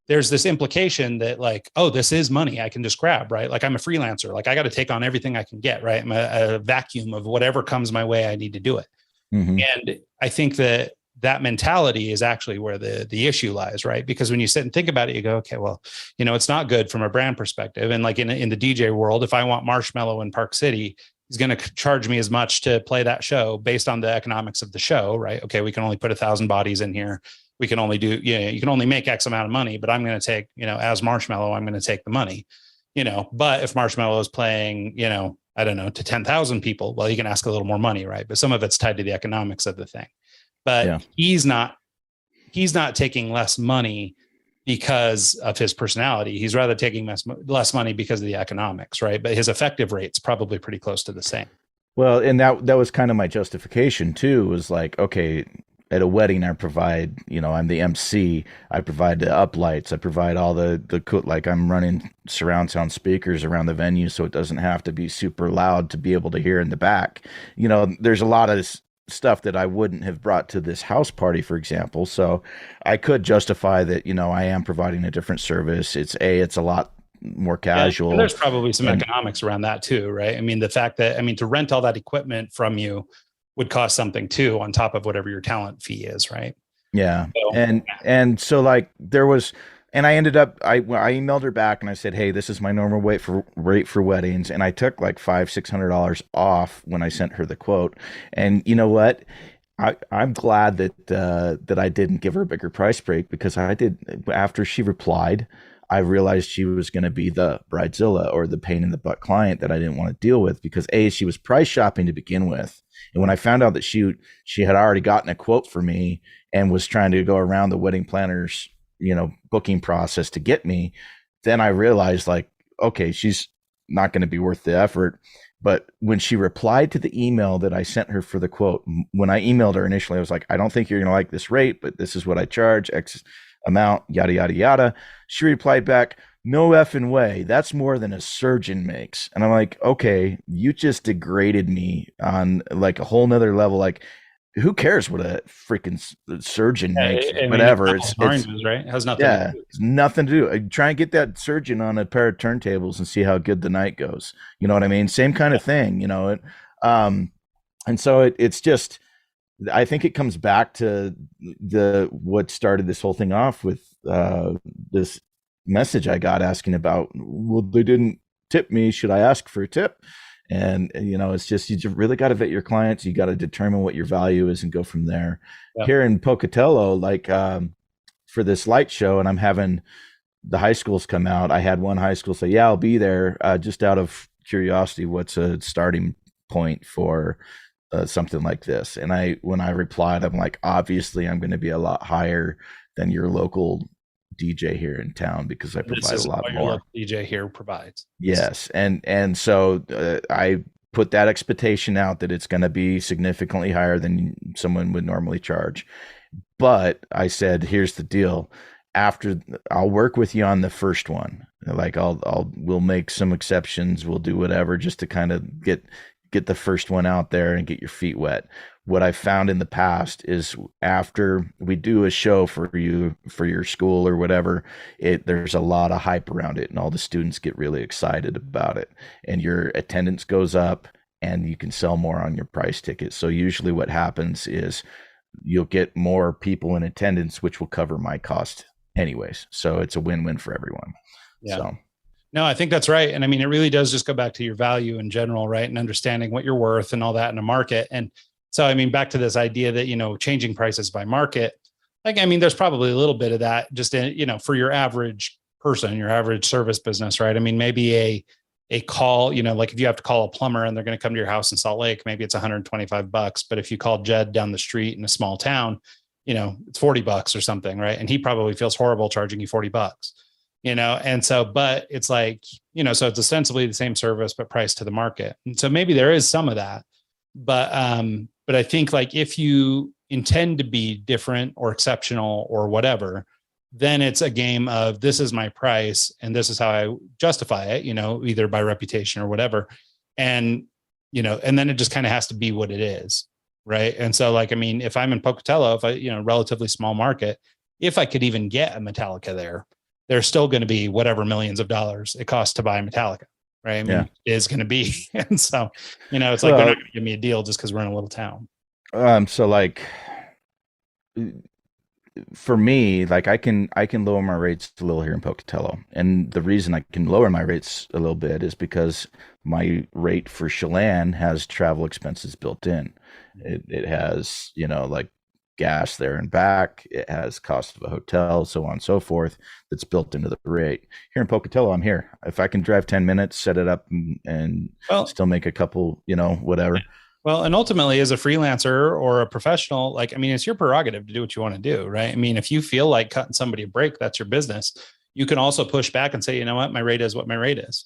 there's this implication that like, oh, this is money I can just grab, right? Like I'm a freelancer. Like I got to take on everything I can get, right? I'm a vacuum of whatever comes my way. I need to do it. Mm-hmm. And I think that mentality is actually where the issue lies, right? Because when you sit and think about it, you go, okay, well, you know, it's not good from a brand perspective. And like in the DJ world, if I want Marshmello in Park City, he's going to charge me as much to play that show based on the economics of the show, right? Okay, we can only put 1,000 bodies in here. We can only do, you know, you can only make X amount of money, but I'm going to take, you know, as Marshmello, I'm going to take the money, you know. But if Marshmello is playing, you know, I don't know, to 10,000 people, well, you can ask a little more money, right? But some of it's tied to the economics of the thing. But he's not taking less money because of his personality. He's rather taking less money because of the economics, right? But his effective rate's probably pretty close to the same. Well, and that was kind of my justification too, was like, okay, at a wedding I provide, I'm the MC, I provide the uplights, I provide all like I'm running surround sound speakers around the venue so it doesn't have to be super loud to be able to hear in the back. There's a lot of stuff that I wouldn't have brought to this house party, for example. So I could justify that, I am providing a different service. It's a lot more casual. And there's probably some economics around that too, right? I mean, the fact that, to rent all that equipment from you would cost something too, on top of whatever your talent fee is, right? Yeah. And so like there was, and I ended up, I emailed her back and I said, hey, this is my normal rate for weddings. And I took like $600 off when I sent her the quote. And you know what? I'm glad that I didn't give her a bigger price break, because I did, after she replied, I realized she was going to be the bridezilla, or the pain in the butt client that I didn't want to deal with, because she was price shopping to begin with. And when I found out that she had already gotten a quote for me and was trying to go around the wedding planner's, booking process to get me, then I realized, like, okay, she's not going to be worth the effort. But when she replied to the email that I sent her for the quote, when I emailed her initially, I was like, I don't think you're going to like this rate, but this is what I charge, X amount, yada, yada, yada. She replied back, no effing way. That's more than a surgeon makes. And I'm like, okay, you just degraded me on like a whole nother level. Like, who cares what a freaking surgeon makes? Whatever. It's oranges, right? It has nothing. Yeah, it's nothing to do. I try and get that surgeon on a pair of turntables and see how good the night goes. You know what I mean? Same kind of thing. And so it's just, I think it comes back to what started this whole thing off with this message I got asking about, well, they didn't tip me. Should I ask for a tip? And, it's just, you really got to vet your clients. You got to determine what your value is and go from there. Yep. Here in Pocatello, like for this light show, and I'm having the high schools come out. I had one high school say, yeah, I'll be there. Just out of curiosity, what's a starting point for something like this? And when I replied, I'm like, obviously I'm going to be a lot higher than your local DJ here in town, because I provide a lot more. DJ here provides. Yes. And so I put that expectation out that it's going to be significantly higher than someone would normally charge. But I said, here's the deal. I'll work with you on the first one. Like we'll make some exceptions. We'll do whatever just to kind of get the first one out there and get your feet wet. What I found in the past is, after we do a show for you, for your school or whatever, there's a lot of hype around it, and all the students get really excited about it, and your attendance goes up and you can sell more on your price ticket. So usually what happens is you'll get more people in attendance, which will cover my cost anyways. So it's a win-win for everyone. Yeah. So. No, I think that's right. And it really does just go back to your value in general, right? And understanding what you're worth and all that in a market. And so, back to this idea that, changing prices by market, like, there's probably a little bit of that just in, for your average person, your average service business, right? Maybe a call, like if you have to call a plumber and they're going to come to your house in Salt Lake, maybe it's $125. But if you call Jed down the street in a small town, it's $40 or something, right? And he probably feels horrible charging you $40. And so, but it's like, so it's ostensibly the same service, but priced to the market. And so maybe there is some of that, but I think, like, if you intend to be different or exceptional or whatever, then it's a game of, this is my price and this is how I justify it, either by reputation or whatever. And, and then it just kind of has to be what it is. Right. And so, like, if I'm in Pocatello, if I, relatively small market, if I could even get a Metallica there, there's still going to be whatever millions of dollars it costs to buy Metallica, right? Is going to be. And so, it's like, they're not going to give me a deal just because we're in a little town. So like, for me, like, I can lower my rates a little here in Pocatello. And the reason I can lower my rates a little bit is because my rate for Chelan has travel expenses built in. It has, like, gas there and back. It has cost of a hotel, so on and so forth, that's built into the rate. Here in Pocatello, I'm here. If I can drive 10 minutes, set it up and still make a couple, whatever. Well, and ultimately, as a freelancer or a professional, like, I mean, it's your prerogative to do what you want to do, right? I mean, if you feel like cutting somebody a break, that's your business. You can also push back and say, you know what, my rate is what my rate is,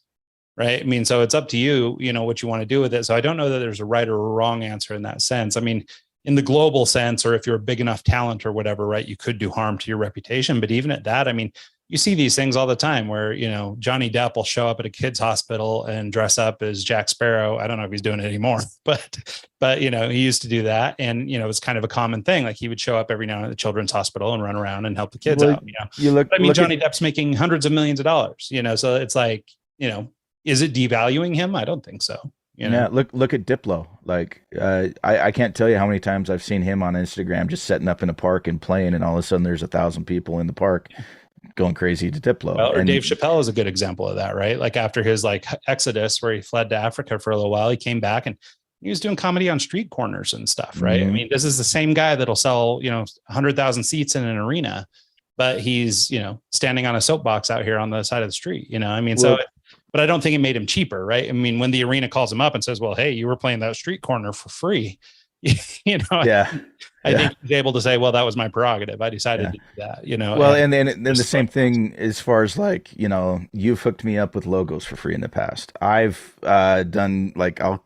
right? I mean, so it's up to you, what you want to do with it. So I don't know that there's a right or a wrong answer in that sense. I mean, in the global sense, or if you're a big enough talent or whatever, right, you could do harm to your reputation. But even at that, I mean, you see these things all the time where, Johnny Depp will show up at a kid's hospital and dress up as Jack Sparrow. I don't know if he's doing it anymore, but he used to do that. And, it's kind of a common thing. Like he would show up every now and then at the children's hospital and run around and help the kids out, You look, but I mean, look Johnny at, Depp's making hundreds of millions of dollars, so it's like, is it devaluing him? I don't think so. Yeah, look at Diplo. Like, I can't tell you how many times I've seen him on Instagram just setting up in a park and playing, and all of a sudden there's 1,000 people in the park going crazy to Diplo. Well, or and Dave Chappelle is a good example of that, right? Like after his like exodus where he fled to Africa for a little while, he came back and he was doing comedy on street corners and stuff, right? I mean, this is the same guy that'll sell, 100,000 seats in an arena, but he's, standing on a soapbox out here on the side of the street, I mean, well, but I don't think it made him cheaper, right? I mean, when the arena calls him up and says, well, hey, you were playing that street corner for free, yeah. I think he's able to say, well, that was my prerogative. I decided to do that, Well, and then the same thing as far as like, you've hooked me up with logos for free in the past. I've done like, I'll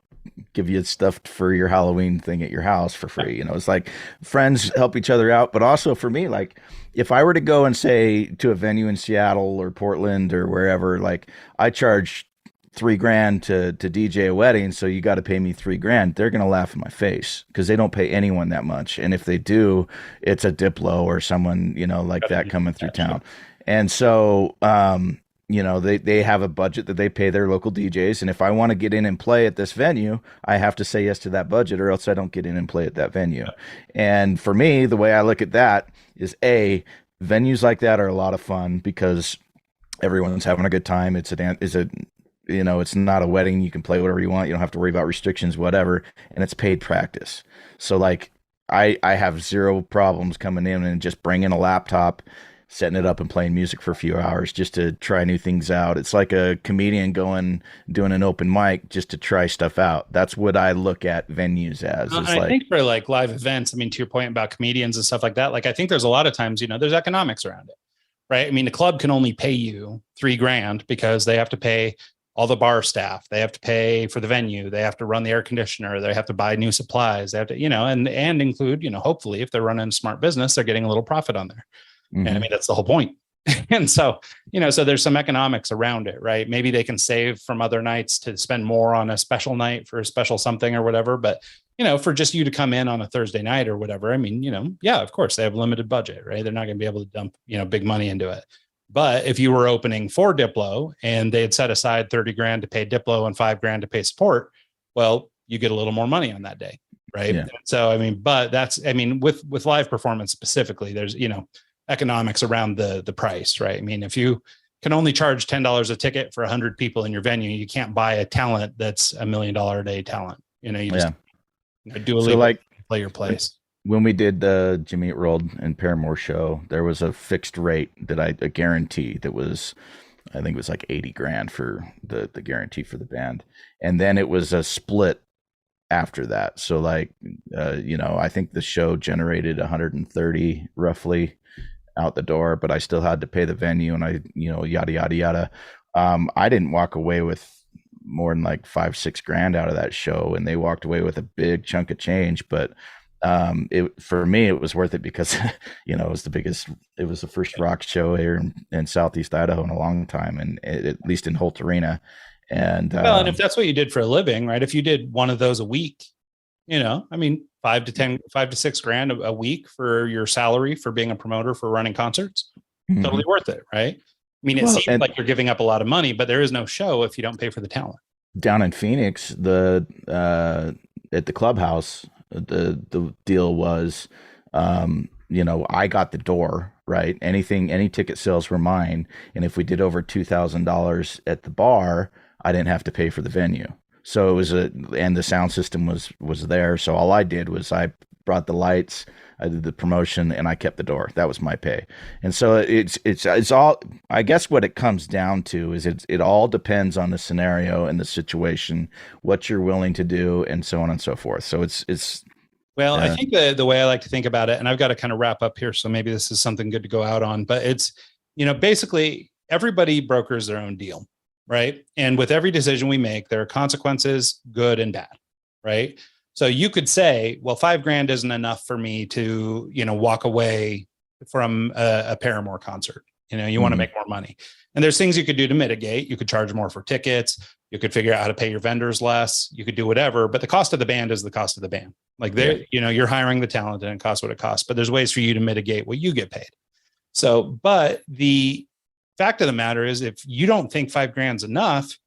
give you stuff for your Halloween thing at your house for free. It's like friends help each other out. But also for me, like if I were to go and say to a venue in Seattle or Portland or wherever, like I charge $3,000 to DJ a wedding, so you got to pay me $3,000. They're gonna laugh in my face because they don't pay anyone that much, and if they do, it's a Diplo or someone like that coming through town. And so they have a budget that they pay their local DJs, and if I want to get in and play at this venue, I have to say yes to that budget, or else I don't get in and play at that venue. And for me, the way I look at that is venues like that are a lot of fun because everyone's having a good time. It's not a wedding. You can play whatever you want. You don't have to worry about restrictions, whatever. And it's paid practice. So like I have zero problems coming in and just bringing a laptop, setting it up and playing music for a few hours just to try new things out. It's like a comedian doing an open mic just to try stuff out. That's what I look at venues as. I think for like live events, I mean, to your point about comedians and stuff like that, like I think there's a lot of times, there's economics around it, right? I mean, the club can only pay you $3,000 because they have to pay all the bar staff, they have to pay for the venue, they have to run the air conditioner, they have to buy new supplies, they have to, and include, hopefully if they're running a smart business, they're getting a little profit on there. Mm-hmm. And I mean, that's the whole point. And so, so there's some economics around it, right? Maybe they can save from other nights to spend more on a special night for a special something or whatever. But, for just you to come in on a Thursday night or whatever, I mean, yeah, of course they have limited budget, right? They're not going to be able to dump, big money into it. But if you were opening for Diplo and they had set aside $30,000 to pay Diplo and $5,000 to pay support, well, you get a little more money on that day, right? Yeah. So, I mean, but with live performance specifically, there's, economics around the price, right? I mean, if you can only charge $10 a ticket for 100 people in your venue, you can't buy a talent that's $1 million a day talent. You just do a little like play your place. When we did the Jimmy Eat World and Paramore show, there was a fixed rate that a guarantee that was, I think it was like $80,000 for the guarantee for the band. And then it was a split after that. So like, I think the show generated 130 roughly out the door, but I still had to pay the venue and I, yada, yada, yada. I didn't walk away with more than like $5-6 out of that show. And they walked away with a big chunk of change, but for me it was worth it because it was the first rock show here in Southeast Idaho in a long time, and at least in Holt Arena. And and if that's what you did for a living, right, if you did one of those a week, I mean, $5 to $6 a week for your salary for being a promoter for running concerts, totally worth it, right? I mean, it seems like you're giving up a lot of money, but there is no show if you don't pay for the talent. Down in Phoenix, at the clubhouse, the deal was, I got the door, right? Any ticket sales were mine. And if we did over $2,000 at the bar, I didn't have to pay for the venue. So it was and the sound system was there. So all I did was I brought the lights, I did the promotion, and I kept the door. That was my pay. And so it's all, I guess what it comes down to is it all depends on the scenario and the situation, what you're willing to do, and so on and so forth. So it's well, I think the way I like to think about it, and I've got to kind of wrap up here, so maybe this is something good to go out on, but it's, basically everybody brokers their own deal, right? And with every decision we make, there are consequences, good and bad, right? So you could say, well, $5,000 isn't enough for me to, walk away from a Paramore concert. You want to make more money. And there's things you could do to mitigate. You could charge more for tickets. You could figure out how to pay your vendors less. You could do whatever, but the cost of the band is the cost of the band. Like you're hiring the talent and it costs what it costs, but there's ways for you to mitigate what you get paid. So, but the fact of the matter is, if you don't think $5,000 is enough,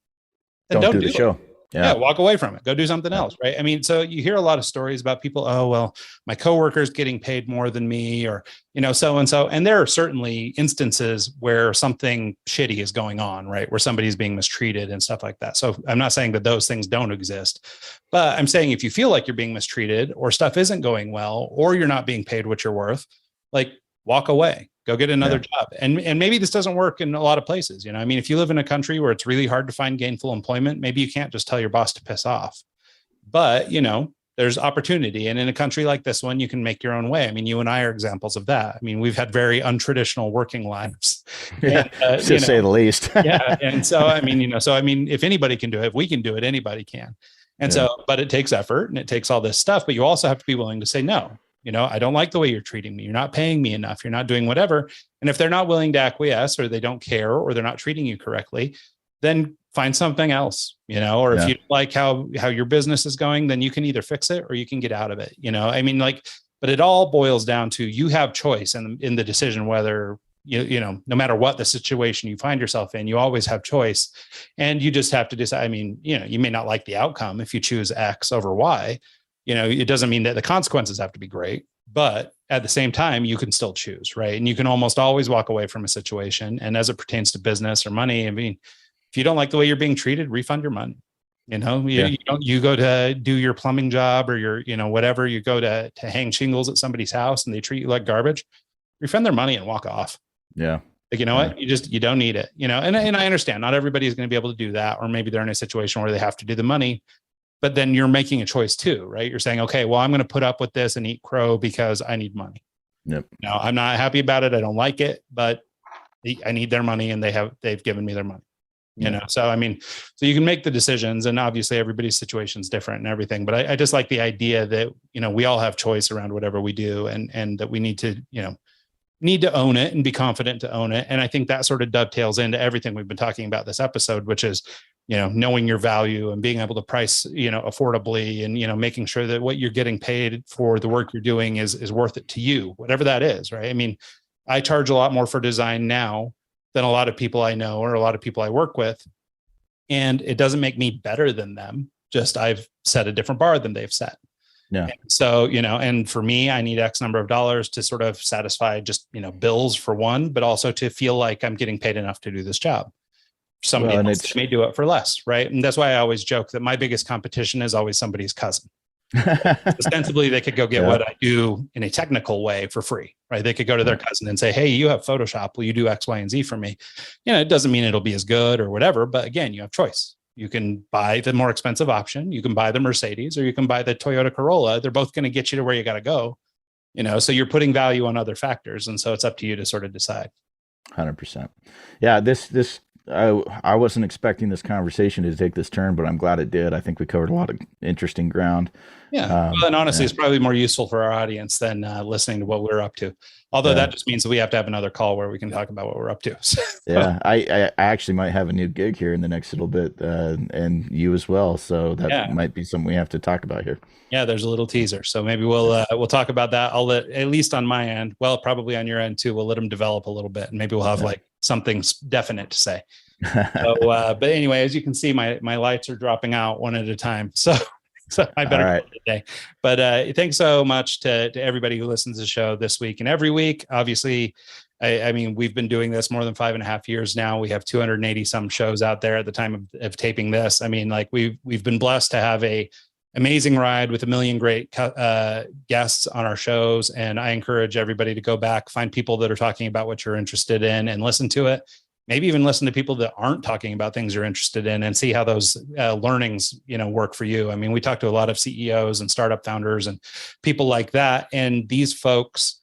then don't do the show. Yeah, walk away from it. Go do something else, right? I mean, so you hear a lot of stories about people, oh, well, my coworker's getting paid more than me, or, so and so. And there are certainly instances where something shitty is going on, right? Where somebody's being mistreated and stuff like that. So I'm not saying that those things don't exist, but I'm saying if you feel like you're being mistreated or stuff isn't going well, or you're not being paid what you're worth, like walk away. Go get another job. And maybe this doesn't work in a lot of places. I mean, if you live in a country where it's really hard to find gainful employment, maybe you can't just tell your boss to piss off. But, there's opportunity. And in a country like this one, you can make your own way. I mean, you and I are examples of that. I mean, we've had very untraditional working lives. Yeah, and, to say the least. Yeah. And so, if anybody can do it, if we can do it, anybody can. And so, but it takes effort and it takes all this stuff, but you also have to be willing to say no. I don't like the way you're treating me. You're not paying me enough. You're not doing whatever. And if they're not willing to acquiesce, or they don't care, or they're not treating you correctly, then find something else, or if you don't like how your business is going, then you can either fix it or you can get out of it. But it all boils down to, you have choice in the decision, whether, no matter what the situation you find yourself in, you always have choice, and you just have to decide. I mean, you may not like the outcome if you choose X over Y. It doesn't mean that the consequences have to be great, but at the same time, you can still choose, right? And you can almost always walk away from a situation. And as it pertains to business or money, I mean, if you don't like the way you're being treated, refund your money. You go to do your plumbing job, or your, whatever, you go to hang shingles at somebody's house and they treat you like garbage, refund their money and walk off. Yeah. Like, what, you don't need it, and I understand not everybody is going to be able to do that, or maybe they're in a situation where they have to do the money. But then you're making a choice too, right? You're saying, okay, well, I'm going to put up with this and eat crow because I need money. Yep. Now, I'm not happy about it. I don't like it, but I need their money, and they've given me their money. So I mean, so you can make the decisions, and obviously everybody's situation is different and everything. But I just like the idea that we all have choice around whatever we do, and that we need to own it and be confident to own it. And I think that sort of dovetails into everything we've been talking about this episode, which is knowing your value and being able to price, affordably, and, making sure that what you're getting paid for the work you're doing is worth it to you, whatever that is. Right. I mean, I charge a lot more for design now than a lot of people I know, or a lot of people I work with. And it doesn't make me better than them. Just I've set a different bar than they've set. Yeah. And so, and for me, I need X number of dollars to sort of satisfy just, bills for one, but also to feel like I'm getting paid enough to do this job. Somebody else may do it for less, right? And that's why I always joke that my biggest competition is always somebody's cousin. Ostensibly, they could go get what I do in a technical way for free, right? They could go to their cousin and say, hey, you have Photoshop. Will you do X, Y, and Z for me? It doesn't mean it'll be as good or whatever, but again, you have choice. You can buy the more expensive option. You can buy the Mercedes, or you can buy the Toyota Corolla. They're both going to get you to where you got to go, so you're putting value on other factors. And so it's up to you to sort of decide. 100%. Yeah. I wasn't expecting this conversation to take this turn, but I'm glad it did. I think we covered a lot of interesting ground. Yeah. Well, and honestly, it's probably more useful for our audience than listening to what we're up to. Although that just means that we have to have another call where we can talk about what we're up to. Yeah. I actually might have a new gig here in the next little bit, and you as well. So that might be something we have to talk about here. Yeah. There's a little teaser. So maybe we'll talk about that. I'll let, at least on my end, well, probably on your end too, we'll let them develop a little bit, and maybe we'll have like something definite to say. So, but anyway, as you can see, my lights are dropping out one at a time. So I better call it a day. But thanks so much to everybody who listens to the show this week and every week. Obviously, I mean, we've been doing this more than 5.5 years now. We have 280 some shows out there at the time of taping this. I mean, like we've been blessed to have a amazing ride with a million great guests on our shows. And I encourage everybody to go back, find people that are talking about what you're interested in and listen to it. Maybe even listen to people that aren't talking about things you're interested in and see how those learnings, work for you. I mean, we talk to a lot of CEOs and startup founders and people like that. And these folks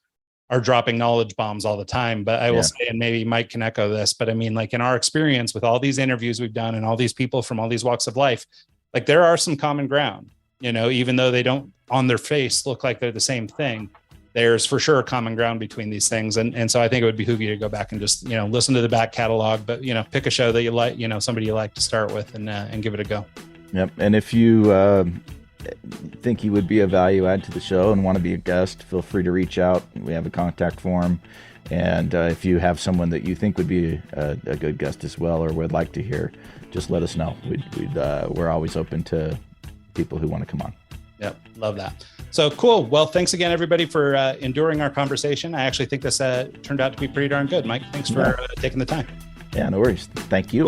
are dropping knowledge bombs all the time. But I will say, and maybe Mike can echo this, but I mean, like in our experience with all these interviews we've done and all these people from all these walks of life, like there are some common ground, even though they don't on their face look like they're the same thing. There's for sure a common ground between these things. And so I think it would behoove you to go back and just, listen to the back catalog, but, pick a show that you like, somebody you like to start with and give it a go. Yep. And if you think you would be a value add to the show and want to be a guest, feel free to reach out. We have a contact form. And if you have someone that you think would be a good guest as well, or would like to hear, just let us know. We're always open to people who want to come on. Yep. Love that. So cool. Well, thanks again, everybody, for enduring our conversation. I actually think this turned out to be pretty darn good. Mike, thanks for taking the time. Yeah, no worries. Thank you.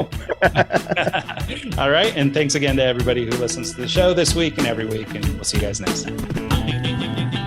All right. And thanks again to everybody who listens to the show this week and every week. And we'll see you guys next time.